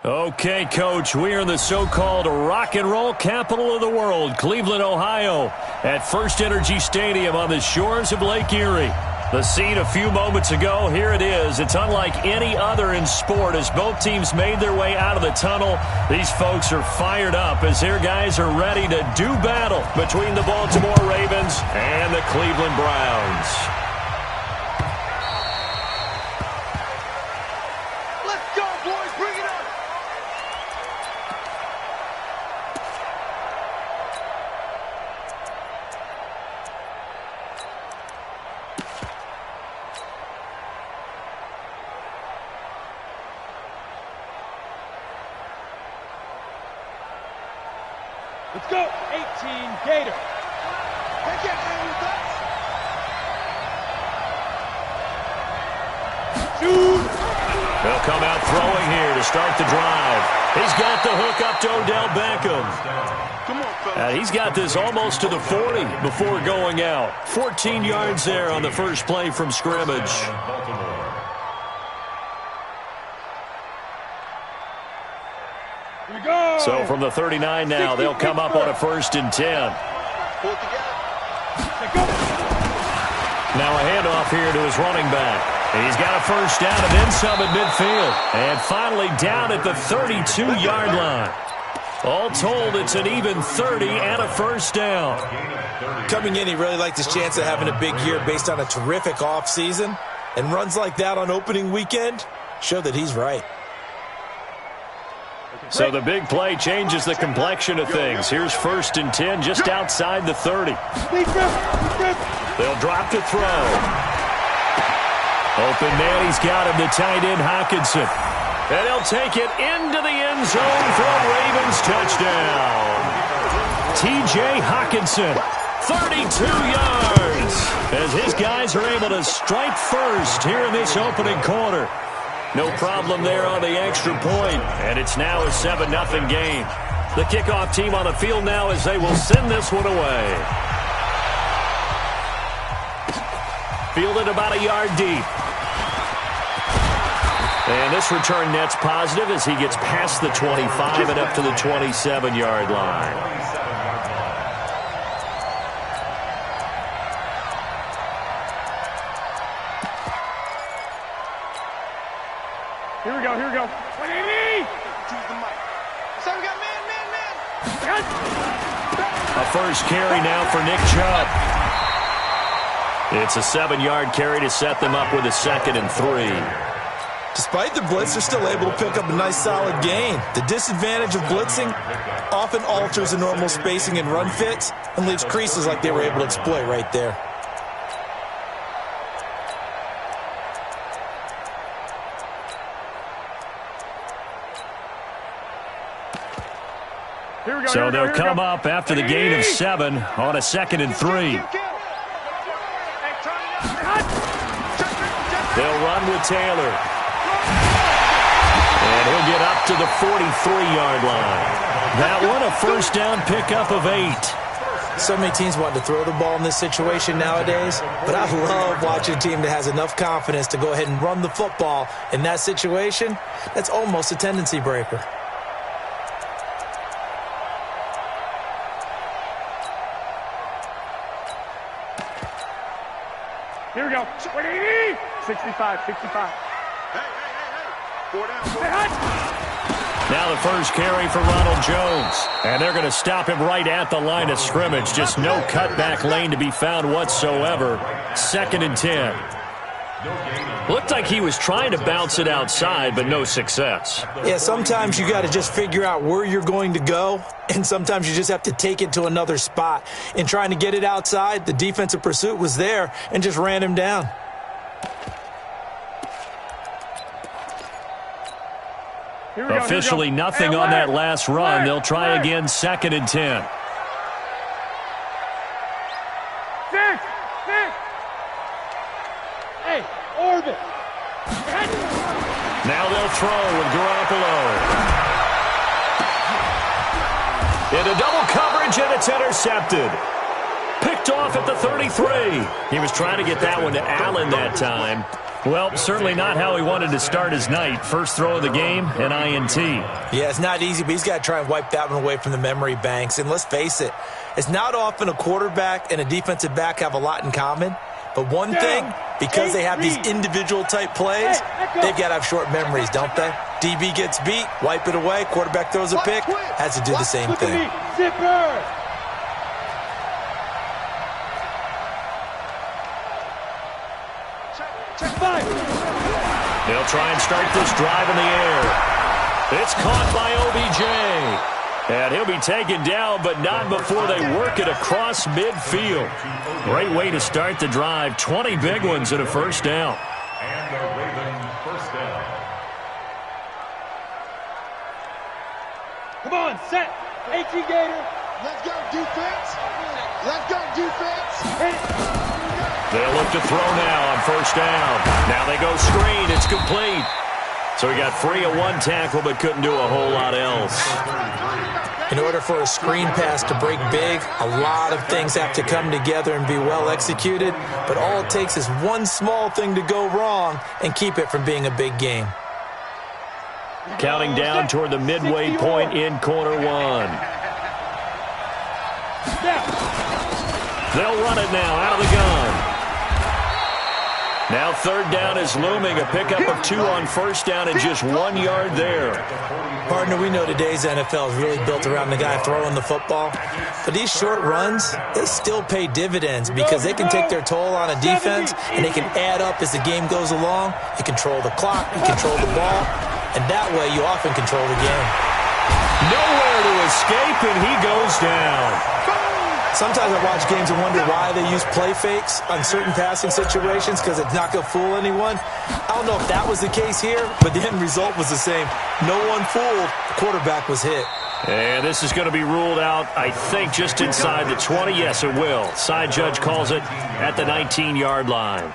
Okay, Coach, we are in the so-called rock and roll capital of the world, Cleveland, Ohio, at First Energy Stadium on the shores of Lake Erie. The scene a few moments ago, here it is. It's unlike any other in sport as both teams made their way out of the tunnel. These folks are fired up as their guys are ready to do battle between the Baltimore Ravens and the Cleveland Browns. Let's go, 18 Gator. They'll come out throwing here to start the drive. He's got the hook up to Odell Beckham. Come on, fellas. He's got this almost to the 40 before going out. 14 yards there on the first play from scrimmage. Here we go. So from the 39 now, they'll come up on a 1st and 10. Now a handoff here to his running back. He's got a first down and then some at midfield. And finally down at the 32-yard line. All told, it's an even 30 and a first down. Coming in, he really liked his chance of having a big year based on a terrific offseason. And runs like that on opening weekend show that he's right. So the big play changes the complexion of things. Here's 1st and 10 just outside the 30. They'll drop to throw. Open man, he's got him, the tight end Hockenson. And he'll take it into the end zone for a Ravens touchdown. T.J. Hockenson, 32 yards, as his guys are able to strike first here in this opening quarter. No problem there on the extra point, and it's now a 7-0 game. The kickoff team on the field now as they will send this one away. Fielded about a yard deep. And this return net's positive as he gets past the 25 and up to the 27-yard line. Here we go, here we go. 180! Choose the mic. So we got man. A first carry now for Nick Chubb. It's a 7-yard carry to set them up with a 2nd and 3. Despite the blitz, they're still able to pick up a nice solid gain. The disadvantage of blitzing often alters the normal spacing and run fits and leaves creases like they were able to exploit right there. So they'll come up after the gain of 7 on a 2nd and 3. They'll run with Taylor. And he'll get up to the 43-yard line. That one a first down pickup of 8. So many teams want to throw the ball in this situation nowadays, but I love watching a team that has enough confidence to go ahead and run the football in that situation. That's almost a tendency breaker. Here we go. 180! 65. Hey. 4 down. Now the first carry for Ronald Jones. And they're going to stop him right at the line of scrimmage. Just no cutback lane to be found whatsoever. 2nd and 10. Looked like he was trying to bounce it outside, but no success. Yeah, sometimes you got to just figure out where you're going to go, and sometimes you just have to take it to another spot. In trying to get it outside, the defensive pursuit was there and just ran him down. Officially nothing on that last run. They'll try again, 2nd and 10. 6. Hey, orbit. Now they'll throw with Garoppolo. Into double coverage, and it's intercepted. Picked off at the 33. He was trying to get that one to Allen that time. Well, certainly not how he wanted to start his night. First throw of the game, an INT. Yeah, it's not easy, but he's got to try and wipe that one away from the memory banks. And let's face it, it's not often a quarterback and a defensive back have a lot in common. But one thing, because they have these individual type plays, they've got to have short memories, don't they? DB gets beat, wipe it away, quarterback throws a pick, has to do the same thing. They'll try and start this drive in the air. It's caught by OBJ. And he'll be taken down, but not before they work it across midfield. Great way to start the drive. 20 big ones and a first down. And the Ravens first down. Come on, set. HE Gator. Let's go, defense. Let's go, defense. They'll look to throw now on first down. Now they go screen. It's complete. So he got free of one tackle but couldn't do a whole lot else. In order for a screen pass to break big, a lot of things have to come together and be well executed. But all it takes is one small thing to go wrong and keep it from being a big game. Counting down toward the midway point in quarter one. They'll run it now out of the gun. Now third down is looming. A pickup of 2 on first down and just 1 yard there. Partner, we know today's NFL is really built around the guy throwing the football. But these short runs, they still pay dividends because they can take their toll on a defense and they can add up as the game goes along. You control the clock, you control the ball, and that way you often control the game. Nowhere to escape, and he goes down. Sometimes I watch games and wonder why they use play fakes on certain passing situations because it's not going to fool anyone. I don't know if that was the case here, but the end result was the same. No one fooled. The quarterback was hit. And this is going to be ruled out, I think, just inside the 20. Yes, it will. Side judge calls it at the 19-yard line.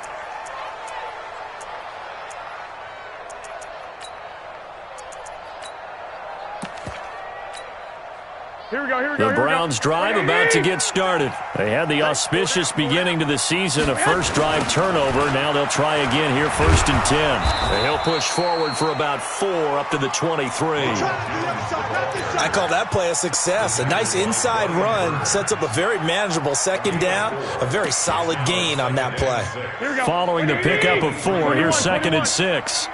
Here we go. The Browns drive about to get started. They had the auspicious beginning to the season, a first drive turnover. Now they'll try again here, 1st and 10. And he'll push forward for about 4 up to the 23. I call that play a success. A nice inside run sets up a very manageable second down, a very solid gain on that play. Following the pickup of 4, here's 2nd and 6.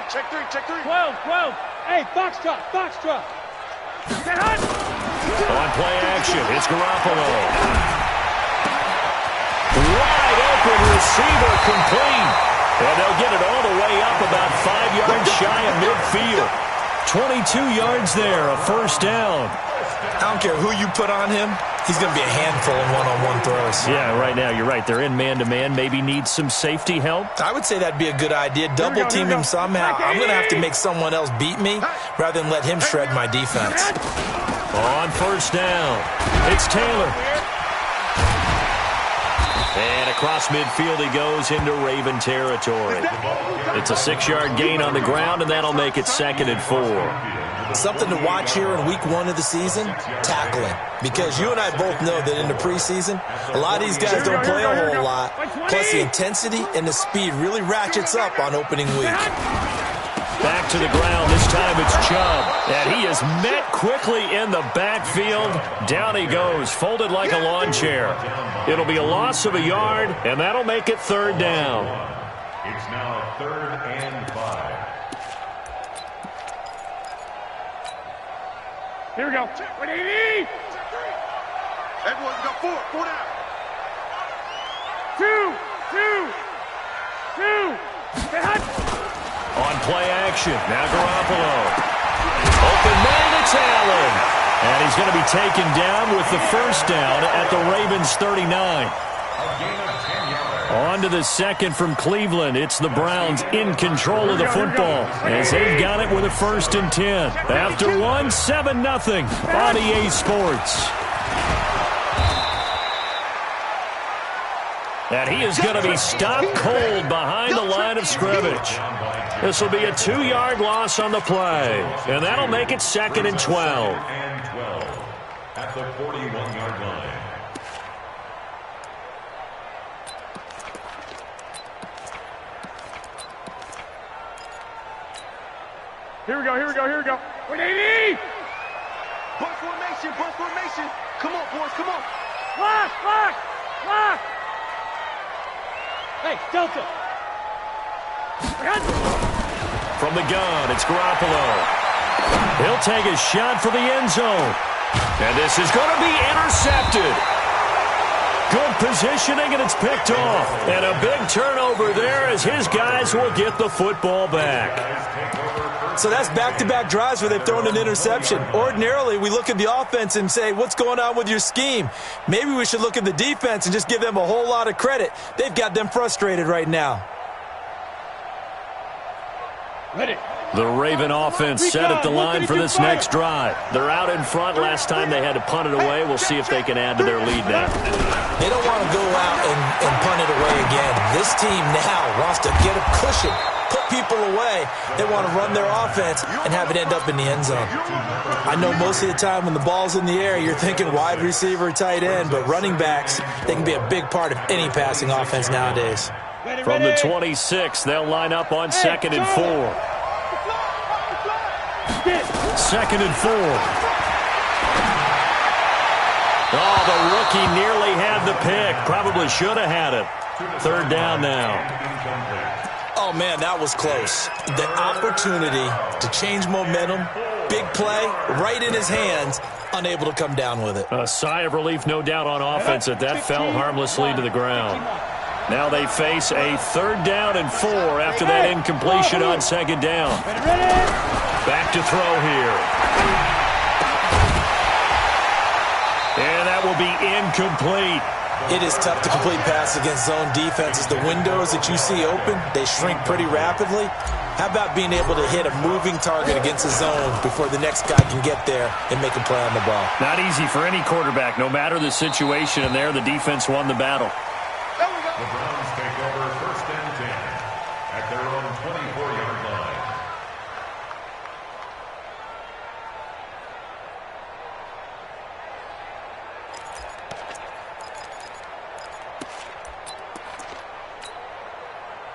Check 3. 12. Hey, Foxtrot. On play action, it's Garoppolo. Wide open receiver complete. And they'll get it all the way up about 5 yards shy of midfield. 22 yards there, a first down. I don't care who you put on him. He's going to be a handful in one-on-one throws. Yeah, right now, you're right. They're in man-to-man. Maybe needs some safety help. I would say that'd be a good idea. Double team him somehow. I'm going to have to make someone else beat me rather than let him shred my defense. On first down, it's Taylor. And across midfield he goes into Raven territory. It's a 6-yard gain on the ground, and that'll make it 2nd and 4. Something to watch here in week 1 of the season, tackling. Because you and I both know that in the preseason, a lot of these guys don't play a whole lot. Plus the intensity and the speed really ratchets up on opening week. Back to the ground. This time it's Chubb. And he is met quickly in the backfield. Down he goes, folded like a lawn chair. It'll be a loss of a yard, and that'll make it 3rd down. It's now 3rd and 5. Here we go. 180. Everyone got 4 down. 2. On play action, now Garoppolo. Open man, it's Allen. And he's going to be taken down with the first down at the Ravens 39. On to the 2nd from Cleveland. It's the Browns in control of the football as they've got it with a 1st and 10. After 1, 7-0 on EA Sports. And he is going to be stopped cold behind the line of scrimmage. This will be a 2-yard loss on the play, and that'll make it 2nd and 12. At the 41-yard line. Here we go, here we go, here we go. 180! Bunch formation, bunch formation. Come on, boys, come on. Lock, lock, lock. Hey, Delta. From the gun, it's Garoppolo. He'll take a shot for the end zone. And this is going to be intercepted. Good positioning, and it's picked off. And a big turnover there as his guys will get the football back. So that's back-to-back drives where they've thrown an interception. Ordinarily, we look at the offense and say, what's going on with your scheme? Maybe we should look at the defense and just give them a whole lot of credit. They've got them frustrated right now. Ready. The Raven offense set at the line for this next drive. They're out in front. Last time they had to punt it away. We'll see if they can add to their lead now. They don't want to go out and punt it away again. This team now wants to get a cushion, put people away. They want to run their offense and have it end up in the end zone. I know most of the time when the ball's in the air, you're thinking wide receiver, tight end, but running backs, they can be a big part of any passing offense nowadays. From the 26, they'll line up on 2nd and 4. 2nd and 4. Oh, the rookie nearly had the pick. Probably should have had it. 3rd down now. Oh, man, that was close. The opportunity to change momentum, big play, right in his hands, unable to come down with it. A sigh of relief, no doubt, on offense that fell harmlessly to the ground. Now they face a 3rd down and 4 after that incompletion on 2nd down. Back to throw here. And that will be incomplete. It is tough to complete pass against zone defenses. The windows that you see open, they shrink pretty rapidly. How about being able to hit a moving target against a zone before the next guy can get there and make a play on the ball? Not easy for any quarterback, no matter the situation. And there, the defense won the battle. The Browns take over 1st and 10 at their own 24-yard line.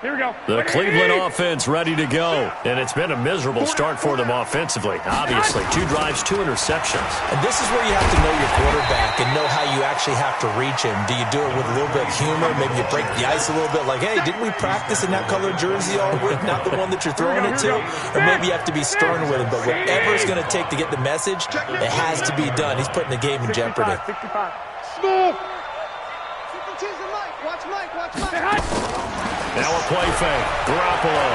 Here we go. The Cleveland offense ready to go. And it's been a miserable start for them offensively. Obviously, 2 drives, 2 interceptions. And this is where you have to know your quarterback and know how you actually have to reach him. Do you do it with a little bit of humor? Maybe you break the ice a little bit like, hey, didn't we practice in that colored jersey all week? Not the one that you're throwing it to? Or maybe you have to be stern with him. But whatever it's going to take to get the message, it has to be done. He's putting the game in jeopardy. 65. Smooth. Watch Mike, watch Mike. Now a play fake. Garoppolo.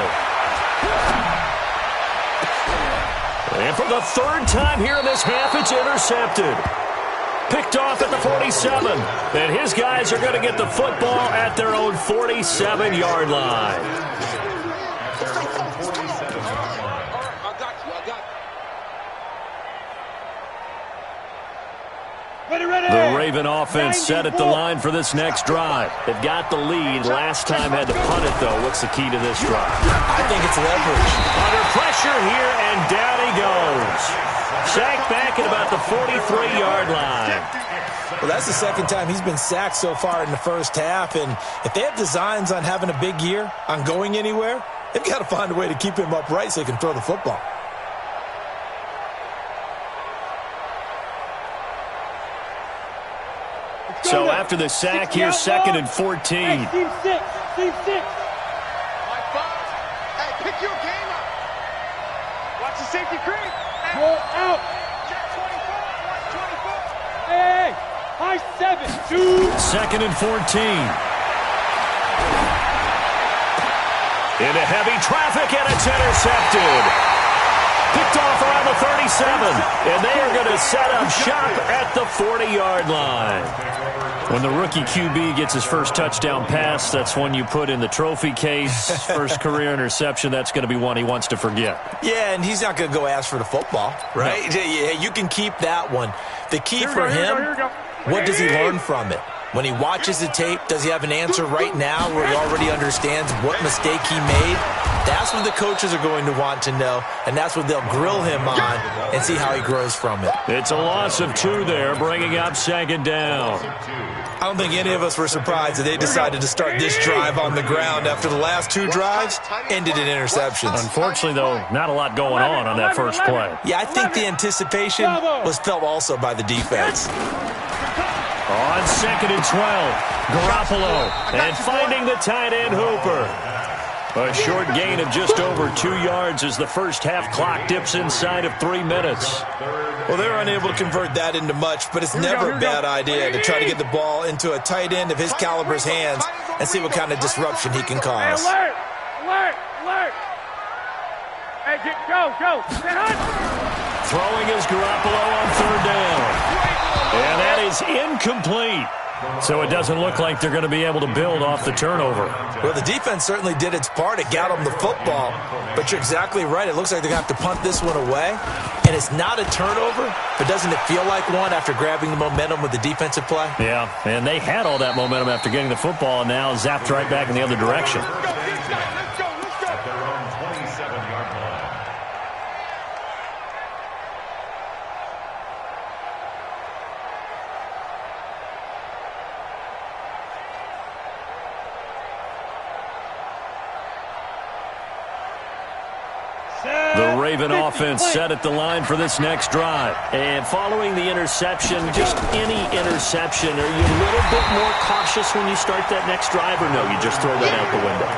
And for the 3rd time here in this half, it's intercepted. Picked off at the 47. And his guys are going to get the football at their own 47-yard line. The Raven offense set at the line for this next drive. They've got the lead. Last time had to punt it, though. What's the key to this drive? I think it's leverage. Under pressure here, and down he goes. Sacked back at about the 43-yard line. Well, that's the 2nd time he's been sacked so far in the first half. And if they have designs on having a big year, on going anywhere, they've got to find a way to keep him upright so he can throw the football. So after the sack, here's 2nd and 14. Hey, team 6. Team 6. Hey, pick your game up. Watch the safety creep. Roll out. Check 24. Watch 24. Hey, high 7. 2. 2nd and 14. Into heavy traffic, and it's intercepted. Picked off around the 37, and they are going to set up shop at the 40-yard line. When the rookie QB gets his first touchdown pass, that's one you put in the trophy case. First career interception, that's going to be one he wants to forget. Yeah, and he's not going to go ask for the football, right? No. You can keep that one. The key for him, what does he learn from it? When he watches the tape, does he have an answer right now where he already understands what mistake he made? That's what the coaches are going to want to know, and that's what they'll grill him on and see how he grows from it. It's a loss of 2 there, bringing up 2nd down. I don't think any of us were surprised that they decided to start this drive on the ground after the last 2 drives ended in interceptions. Unfortunately, though, not a lot going on that first play. Yeah, I think the anticipation was felt also by the defense. On 2nd and 12, Garoppolo, and finding the tight end Hooper. A short gain of just over 2 yards as the first half clock dips inside of 3 minutes. Well, they're unable to convert that into much, but it's never a bad idea to try to get the ball into a tight end of his caliber's hands and see what kind of disruption he can cause. Alert! Alert! Alert! Hey, go! Throwing is Garoppolo on 3rd down. And that is incomplete. So it doesn't look like they're going to be able to build off the turnover. Well, the defense certainly did its part. It got them the football. But you're exactly right. It looks like they're going to have to punt this one away. And it's not a turnover, but doesn't it feel like one after grabbing the momentum with the defensive play? Yeah, and they had all that momentum after getting the football and now zapped right back in the other direction. At their own 27-yard line. The Raven offense set at the line for this next drive. And following the interception, just any interception, are you a little bit more cautious when you start that next drive, or no, you just throw that out the window?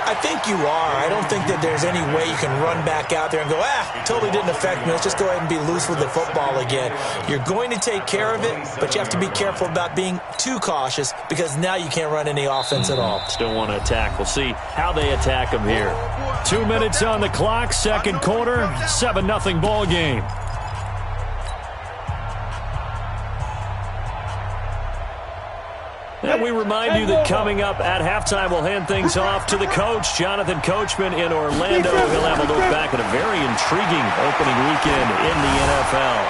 I think you are. I don't think that there's any way you can run back out there and go, totally didn't affect me. Let's just go ahead and be loose with the football again. You're going to take care of it, but you have to be careful about being too cautious because now you can't run any offense at all. Still want to attack. We'll see how they attack them here. 2 minutes on the clock, 2nd quarter, 7-0 ball game. And we remind you that coming up at halftime, we'll hand things off to the coach, Jonathan Coachman in Orlando. He'll have a look back at a very intriguing opening weekend in the NFL.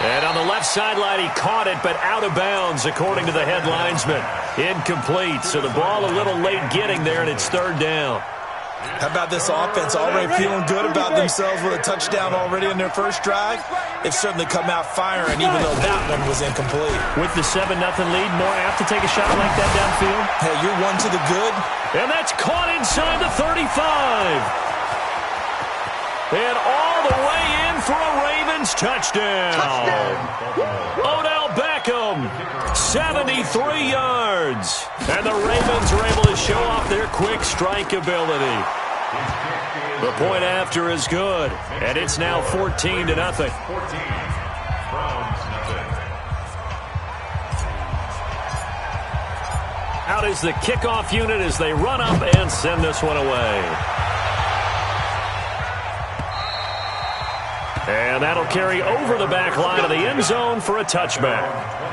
And on the left sideline, he caught it, but out of bounds, according to the head linesman. Incomplete, so the ball a little late getting there, and it's 3rd down. How about this offense already feeling good about themselves with a touchdown already in their first drive? They've certainly come out firing, even though that one was incomplete. With the 7-0 lead, more apt to take a shot like that downfield? Hey, you're one to the good. And that's caught inside the 35. And all the way in for a Ravens touchdown. Odell Beckham, 73 yards. And the Ravens are able to show off their quick strike ability. The point after is good, and it's now 14-0. Out is the kickoff unit as they run up and send this one away. And that'll carry over the back line of the end zone for a touchback.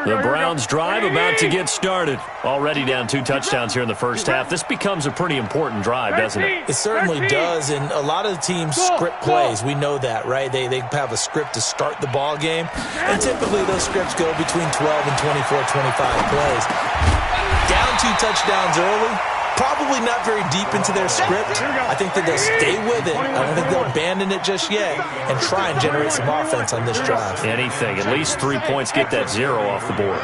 The Browns drive about to get started. Already down 2 touchdowns here in the first half. This becomes a pretty important drive, doesn't it? It certainly does, and a lot of the teams script plays. We know that, right? They have a script to start the ball game, and typically those scripts go between 12 and 24, 25 plays. Down 2 touchdowns early, probably not very deep into their script. I think that they'll stay with it. I don't think they'll abandon it just yet and try and generate some offense on this drive. Anything. At least 3 points. Get that 0 off the board.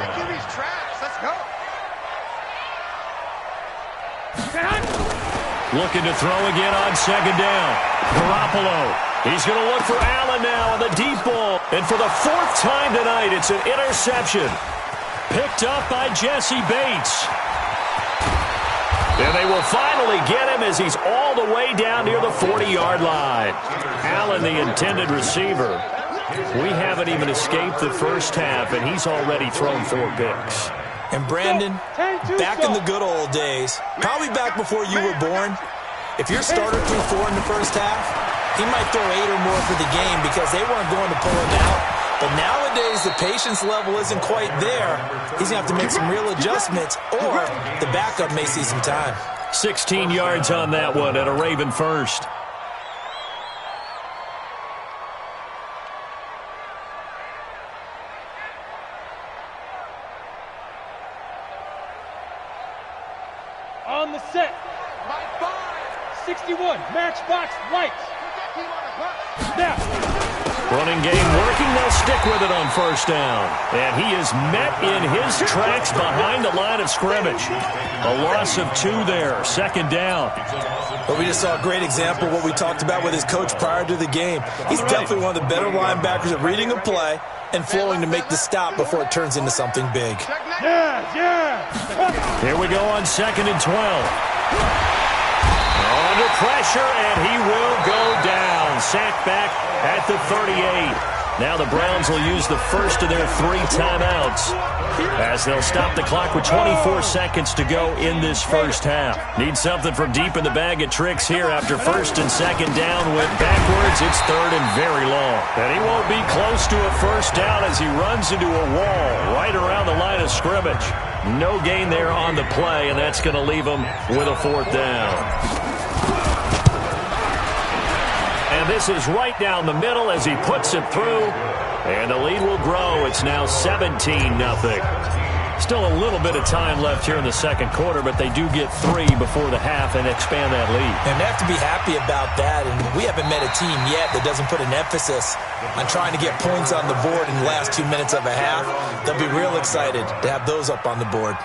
Looking to throw again on 2nd down. Garoppolo. He's going to look for Allen now on the deep ball. And for the 4th time tonight, it's an interception. Picked up by Jesse Bates. And they will finally get him as he's all the way down near the 40-yard line. Allen, the intended receiver. We haven't even escaped the first half, and he's already thrown 4 picks. And Brandon, back in the good old days, probably back before you were born, if your starter threw 4 in the first half, he might throw 8 or more for the game because they weren't going to pull him out But nowadays, the patience level isn't quite there. He's going to have to make some real adjustments, or the backup may see some time. 16 yards on that one at a Raven first. On the set. 61, matchbox lights. Now. Running game working. They'll stick with it on first down. And he is met in his tracks behind the line of scrimmage. A loss of 2 there. Second down. But we just saw a great example of what we talked about with his coach prior to the game. He's definitely one of the better linebackers at reading a play and flowing to make the stop before it turns into something big. Here we go on 2nd and 12. Under pressure, and he will go down. Sacked back at the 38. Now the Browns will use the first of their 3 timeouts as they'll stop the clock with 24 seconds to go in this first half. Need something from deep in the bag of tricks here after 1st and 2nd down. Went backwards. It's 3rd and very long. And he won't be close to a first down as he runs into a wall right around the line of scrimmage. No gain there on the play, and that's going to leave him with a 4th down. And this is right down the middle as he puts it through. And the lead will grow. It's now 17-0. Still a little bit of time left here in the second quarter, but they do get 3 before the half and expand that lead. And they have to be happy about that. And we haven't met a team yet that doesn't put an emphasis on trying to get points on the board in the last 2 minutes of a half. They'll be real excited to have those up on the board.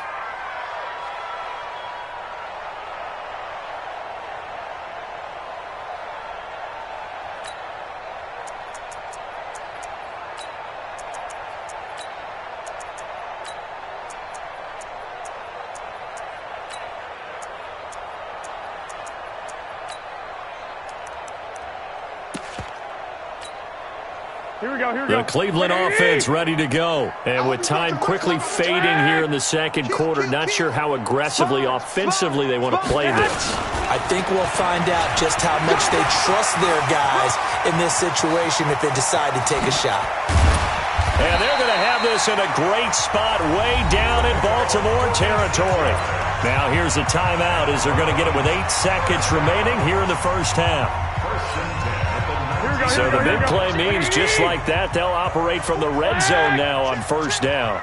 The Cleveland offense ready to go. And with time quickly fading here in the second quarter, not sure how aggressively, offensively they want to play this. I think we'll find out just how much they trust their guys in this situation if they decide to take a shot. And they're going to have this in a great spot way down in Baltimore territory. Now here's a timeout as they're going to get it with 8 seconds remaining here in the first half. So the big play means just like that, they'll operate from the red zone now on first down.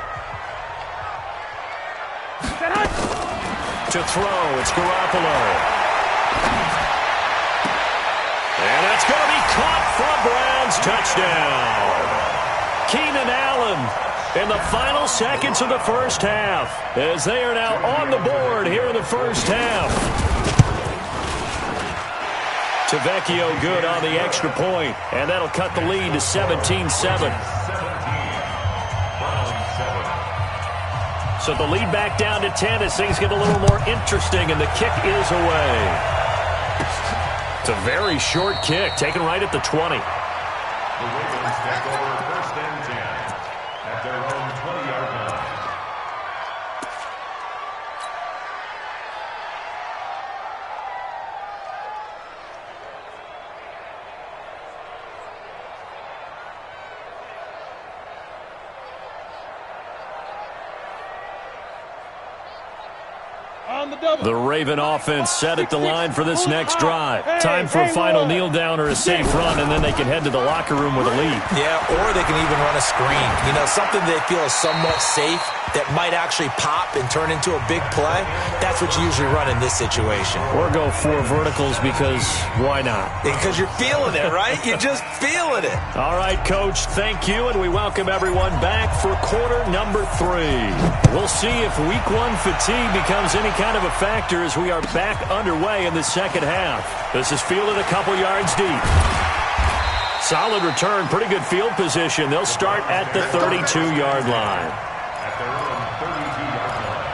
To throw, it's Garoppolo. And that's going to be caught for a Browns touchdown. Keenan Allen in the final seconds of the first half as they are now on the board here in the first half. Tavecchio good on the extra point, and that'll cut the lead to 17-7. So the lead back down to 10 as things get a little more interesting, and the kick is away. It's a very short kick, taken right at the 20. The Ravens take over 1st and 10 at their own 20-yard line. The Raven offense set at the line for this next drive. Time for a final kneel down or a safe run, and then they can head to the locker room with a lead. Yeah, or they can even run a screen. You know, something they feel is somewhat safe that might actually pop and turn into a big play. That's what you usually run in this situation. Or go 4 verticals because why not? Because you're feeling it, right? You're just feeling it. All right, Coach, thank you, and we welcome everyone back for quarter number 3. We'll see if week 1 fatigue becomes any kind of a factor as we are back underway in the second half. This is fielded a couple yards deep. Solid return, pretty good field position. They'll start at the 32-yard line. At their own 32-yard line.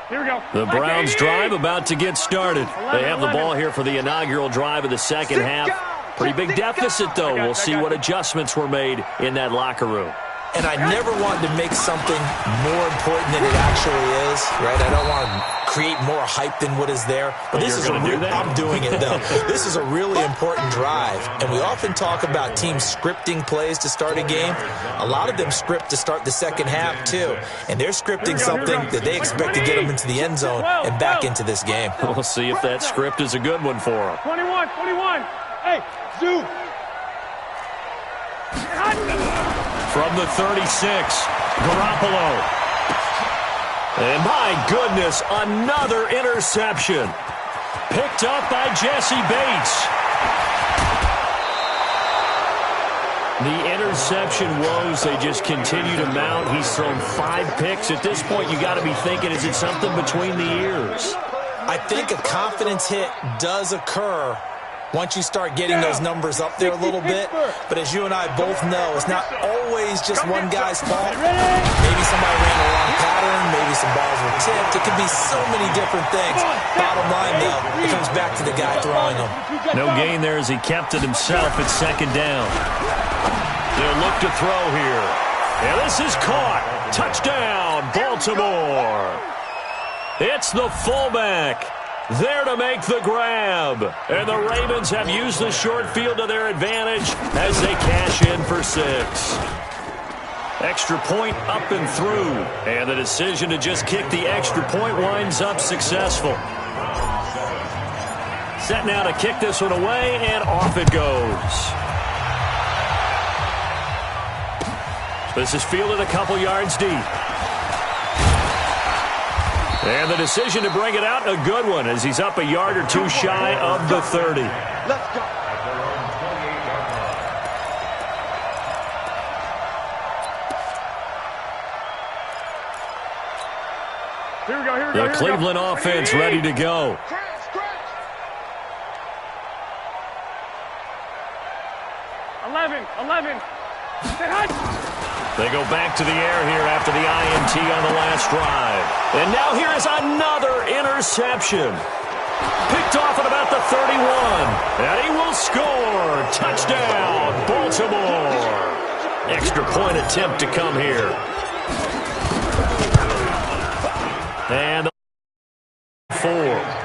Here we go. The Browns drive about to get started. They have the ball here for the inaugural drive of the second half. Pretty big deficit, though. We'll see what adjustments were made in that locker room. And I never wanted to make something more important than it actually is, right? I don't want to create more hype than what is there. But this is I'm doing it, though. This is a really important drive. And we often talk about teams scripting plays to start a game. A lot of them script to start the second half, too. And they're scripting something that they expect to get them into the end zone and back into this game. We'll see if that script is a good one for them. 21. Hey, Zoo. From the 36, Garoppolo. And my goodness, another interception. Picked up by Jesse Bates. The interception woes, they just continue to mount. He's thrown 5 picks. At this point, you got to be thinking, is it something between the ears? I think a confidence hit does occur once you start getting those numbers up there a little bit. But as you and I both know, it's not always just one guy's fault. Maybe somebody ran a wrong pattern. Maybe some balls were tipped. It could be so many different things. Bottom line, though, it comes back to the guy throwing them. No gain there as he kept it himself at second down. They'll look to throw here. And this is caught. Touchdown, Baltimore. It's the fullback there to make the grab. And the Ravens have used the short field to their advantage as they cash in for 6. Extra point up and through. And the decision to just kick the extra point winds up successful. Set now to kick this one away, and off it goes. This is fielded a couple yards deep. And the decision to bring it out, a good one, as he's up a yard or 2 shy of the 30. Let's go. Here we go. The Cleveland offense ready to go. They go back to the air here after the INT on the last drive. And now here is another interception. Picked off at about the 31. And he will score. Touchdown, Baltimore. Extra point attempt to come here. And 4.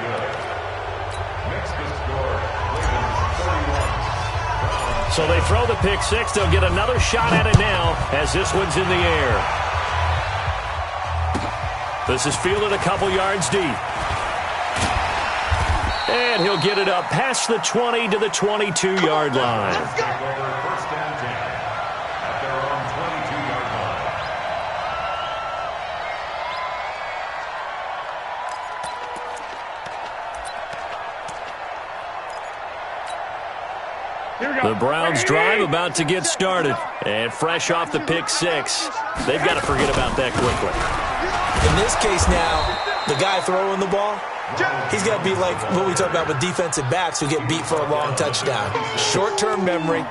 So they throw the pick 6. They'll get another shot at it now as this one's in the air. This is fielded a couple yards deep. And he'll get it up past the 20 to the 22-yard line. The Browns drive about to get started. And fresh off the pick 6, they've got to forget about that quickly. In this case now, the guy throwing the ball, he's got to be like what we talk about with defensive backs who get beat for a long touchdown. Short-term memory,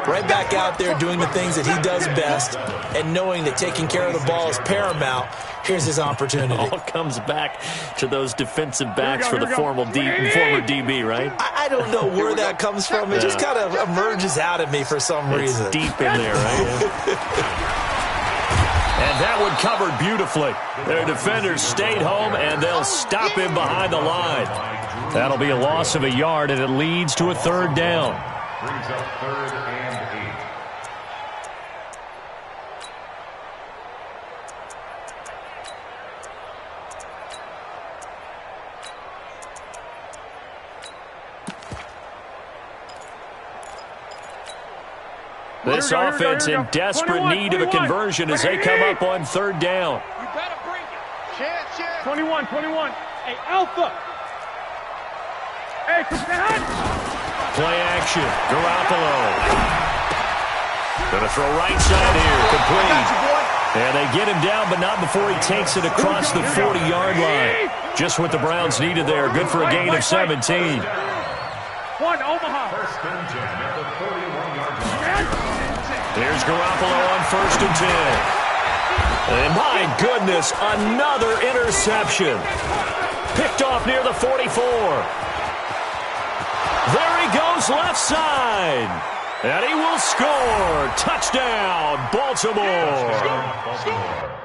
right back out there doing the things that he does best, and knowing that taking care of the ball is paramount. Here's his opportunity. It all comes back to those defensive backs for the former DB, right? I don't know where that comes from. It just kind of emerges out of me for some reason. It's deep in there, right? And that one covered beautifully. Their defenders stayed home, and they'll stop him behind the line. That'll be a loss of a yard, and it leads to a 3rd down. Brings up 3rd and 8. This offense in desperate need of a conversion as they come up on 3rd down. You better bring it. Chance. 21. Hey, Alpha. Hey, Play action. Garoppolo. Going to throw right side here. Complete. And they get him down, but not before he takes it across the 40-yard line. Just what the Browns needed there. Good for a gain of 17. One, Omaha. 1st and 10 at the 41-yard line. Here's Garoppolo on 1st and 10. And my goodness, another interception. Picked off near the 44. There he goes left side. And he will score. Touchdown, Baltimore. Baltimore.